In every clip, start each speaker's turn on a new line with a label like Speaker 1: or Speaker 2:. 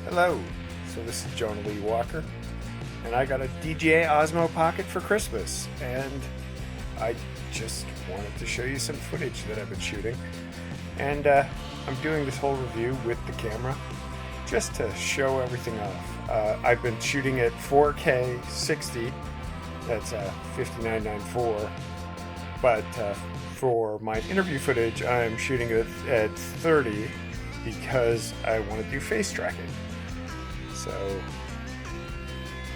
Speaker 1: Hello, so this is Jonah Lee Walker, and I got a DJI Osmo Pocket for Christmas, and I just wanted to show you some footage that I've been shooting, and I'm doing this whole review with the camera just to show everything off. I've been shooting at 4K 60, that's 5994, but for my interview footage I'm shooting it at 30 because I want to do face tracking. So,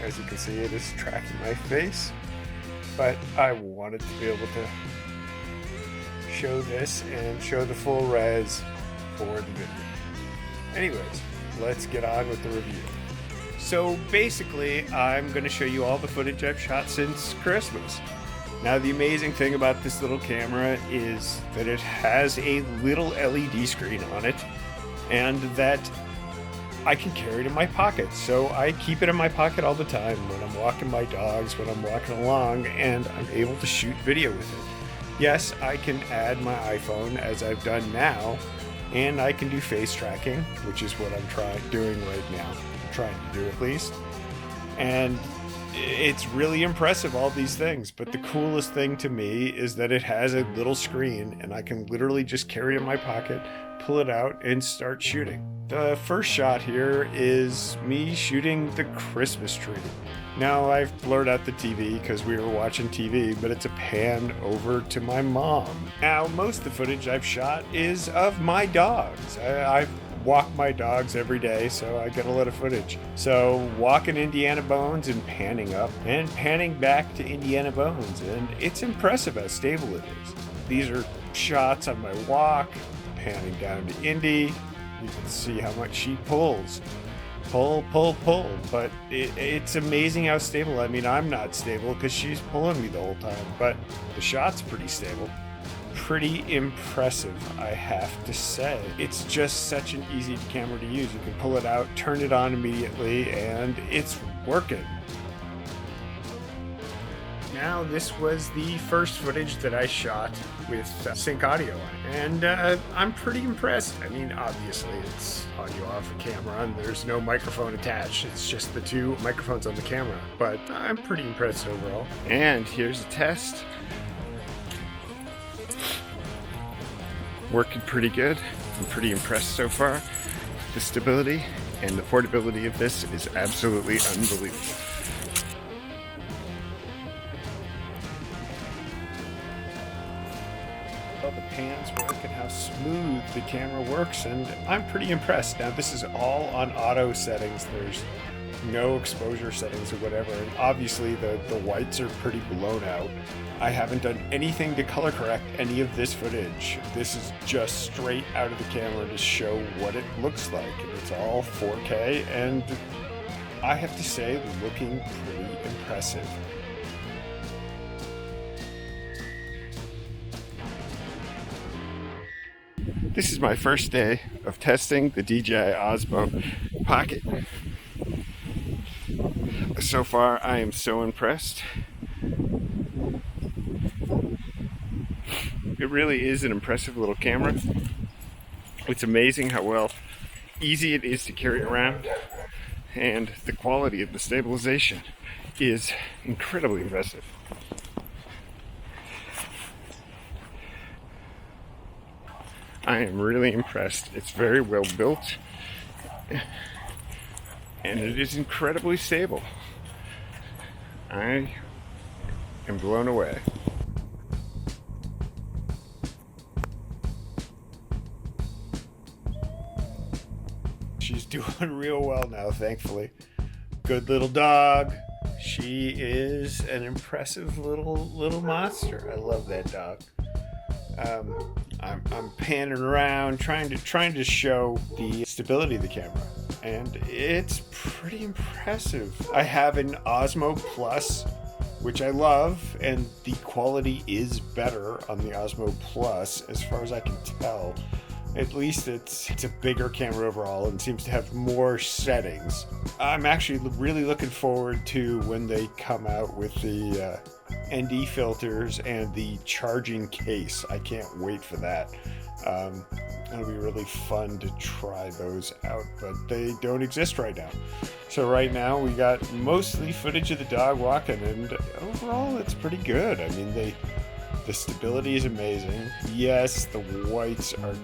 Speaker 1: as you can see, it is tracking my face, but I wanted to be able to show this and show the full res for the video. Anyways, let's get on with the review. So basically, I'm going to show you all the footage I've shot since Christmas. Now, the amazing thing about this little camera is that it has a little LED screen on it, and that I can carry it in my pocket. So I keep it in my pocket all the time when I'm walking my dogs, when I'm walking along, and I'm able to shoot video with it. Yes, I can add my iPhone as I've done now, and I can do face tracking, which is what I'm doing right now. I'm trying to do at least. And it's really impressive, all these things, but the coolest thing to me is that it has a little screen and I can literally just carry it in my pocket, pull it out, and start shooting. The first shot here is me shooting the Christmas tree. Now, I've blurred out the TV because we were watching TV, but it's a pan over to my mom. Now, most of the footage I've shot is of my dogs. I walk my dogs every day, so I get a lot of footage. So walking Indiana Bones and panning up and panning back to Indiana Bones, and it's impressive how stable it is. These are shots on my walk, panning down to Indy. You can see how much she pulls. Pull, but it's amazing how stable. I mean, I'm not stable because she's pulling me the whole time, but the shot's pretty stable. Pretty impressive, I have to say. It's just such an easy camera to use. You can pull it out, turn it on immediately, and it's working. Now, this was the first footage that I shot with sync audio on it, and I'm pretty impressed. I mean, obviously it's audio off a camera and there's no microphone attached. It's just the two microphones on the camera, but I'm pretty impressed overall. And here's a test. Working pretty good. I'm pretty impressed so far. The stability and the portability of this is absolutely unbelievable. How the pans work and how smooth the camera works, and I'm pretty impressed. Now, this is all on auto settings. There's no exposure settings or whatever, and obviously the whites are pretty blown out. I haven't done anything to color correct any of this footage. This is just straight out of the camera to show what it looks like. It's all 4K, and I have to say, looking pretty impressive. This is my first day of testing the DJI Osmo Pocket. So far, I am so impressed. It really is an impressive little camera. It's amazing how easy it is to carry around, and the quality of the stabilization is incredibly impressive. I am really impressed. It's very well built, and it is incredibly stable. I am blown away. She's doing real well now, thankfully. Good little dog. She is an impressive little monster. I love that dog. I'm panning around, trying to show the stability of the camera, and it's pretty impressive. I have an Osmo Plus, which I love, and the quality is better on the Osmo Plus as far as I can tell. At least it's a bigger camera overall and seems to have more settings. I'm actually really looking forward to when they come out with the ND filters and the charging case. I can't wait for that. It'll be really fun to try those out, but they don't exist right now. So right now we got mostly footage of the dog walking, and overall it's pretty good. I mean, the stability is amazing. Yes, the whites are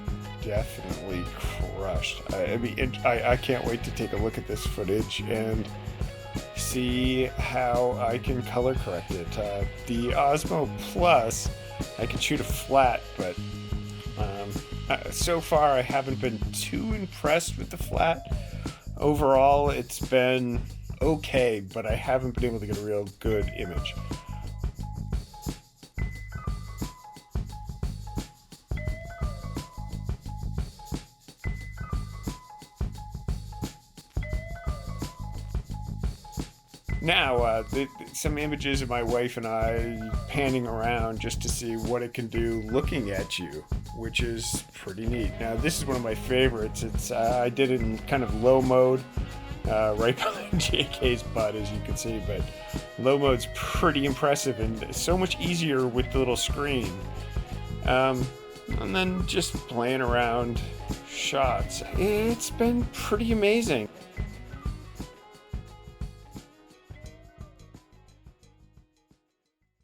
Speaker 1: definitely crushed. I can't wait to take a look at this footage and see how I can color correct it. The Osmo Plus, I can shoot a flat, but so far I haven't been too impressed with the flat. Overall, it's been okay, but I haven't been able to get a real good image. Now, some images of my wife and I panning around just to see what it can do looking at you, which is pretty neat. Now, this is one of my favorites. I did it in kind of low mode, right behind JK's butt, as you can see, but low mode's pretty impressive and so much easier with the little screen. And then just playing around shots. It's been pretty amazing.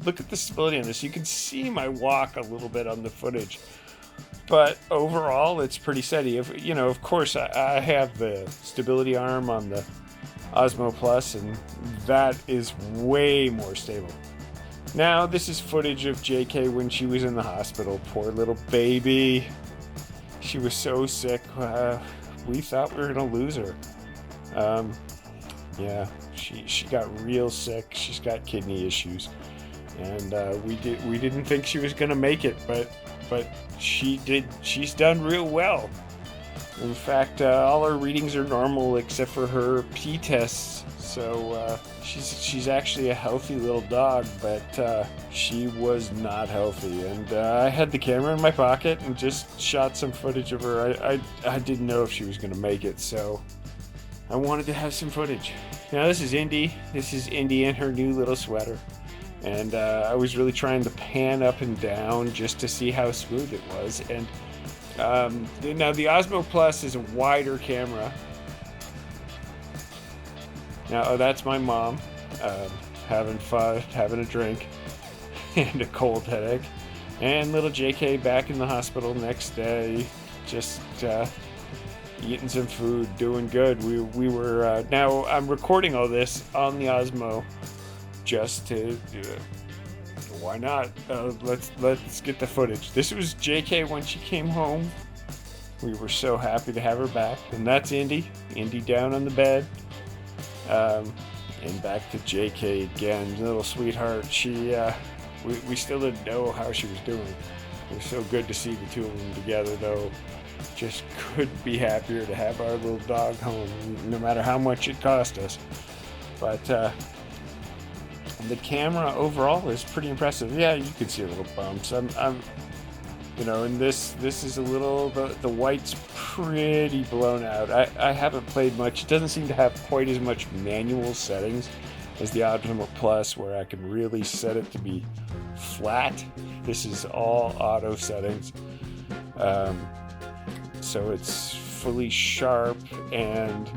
Speaker 1: Look at the stability on this. You can see my walk a little bit on the footage, but overall it's pretty steady. Of course, I have the stability arm on the Osmo Plus, and that is way more stable. Now, this is footage of JK when she was in the hospital. Poor little baby. She was so sick. We thought we were gonna lose her. Yeah, she got real sick. She's got kidney issues. And we didn't think she was gonna make it, but she did. She's done real well. In fact, all her readings are normal except for her pee tests. So she's actually a healthy little dog, but she was not healthy. And I had the camera in my pocket and just shot some footage of her. I didn't know if she was gonna make it, so I wanted to have some footage. Now this is Indy. This is Indy in her new little sweater. And I was really trying to pan up and down just to see how smooth it was. And now the Osmo Plus is a wider camera. Now that's my mom having fun, having a drink, and a cold headache. And little JK back in the hospital next day, just eating some food, doing good. We were now I'm recording all this on the Osmo. Just to why not? Let's get the footage. This was JK when she came home. We were so happy to have her back, and that's Indy down on the bed, and back to JK again, little sweetheart. She we still didn't know how she was doing. It was so good to see the two of them together, though. Just couldn't be happier to have our little dog home, no matter how much it cost us. But the camera overall is pretty impressive. Yeah, you can see a little bumps. And this is a little, the white's pretty blown out. I haven't played much. It doesn't seem to have quite as much manual settings as the Osmo Plus, where I can really set it to be flat. This is all auto settings. So it's fully sharp, and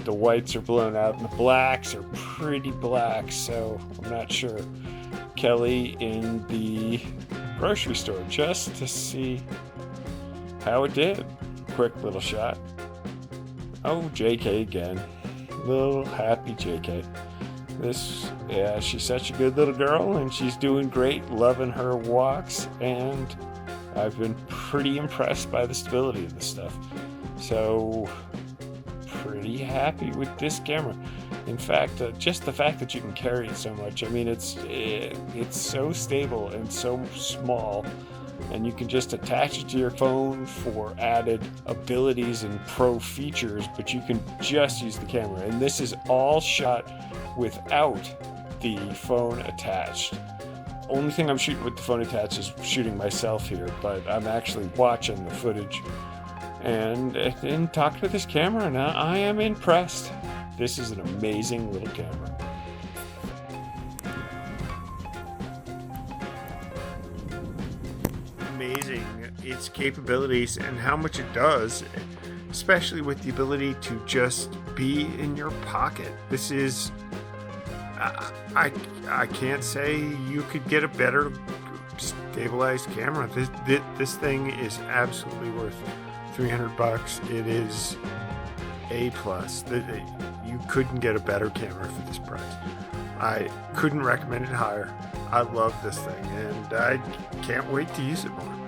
Speaker 1: the whites are blown out and the blacks are pretty black, so I'm not sure. Kelly in the grocery store just to see how it did. Quick little shot. Oh, JK again. Little happy JK. She's such a good little girl, and she's doing great, loving her walks, and I've been pretty impressed by the stability of this stuff. So pretty happy with this camera. In fact, just the fact that you can carry it so much. I mean, it's so stable and so small, and you can just attach it to your phone for added abilities and pro features, but you can just use the camera. And this is all shot without the phone attached. Only thing I'm shooting with the phone attached is shooting myself here, but I'm actually watching the footage and talking to this camera, and I am impressed. This is an amazing little camera. Amazing. its capabilities and how much it does, especially with the ability to just be in your pocket. This is, I can't say you could get a better stabilized camera. This thing is absolutely worth $300. It is A+. You couldn't get a better camera for this price. I couldn't recommend it higher. I love this thing, and I can't wait to use it more.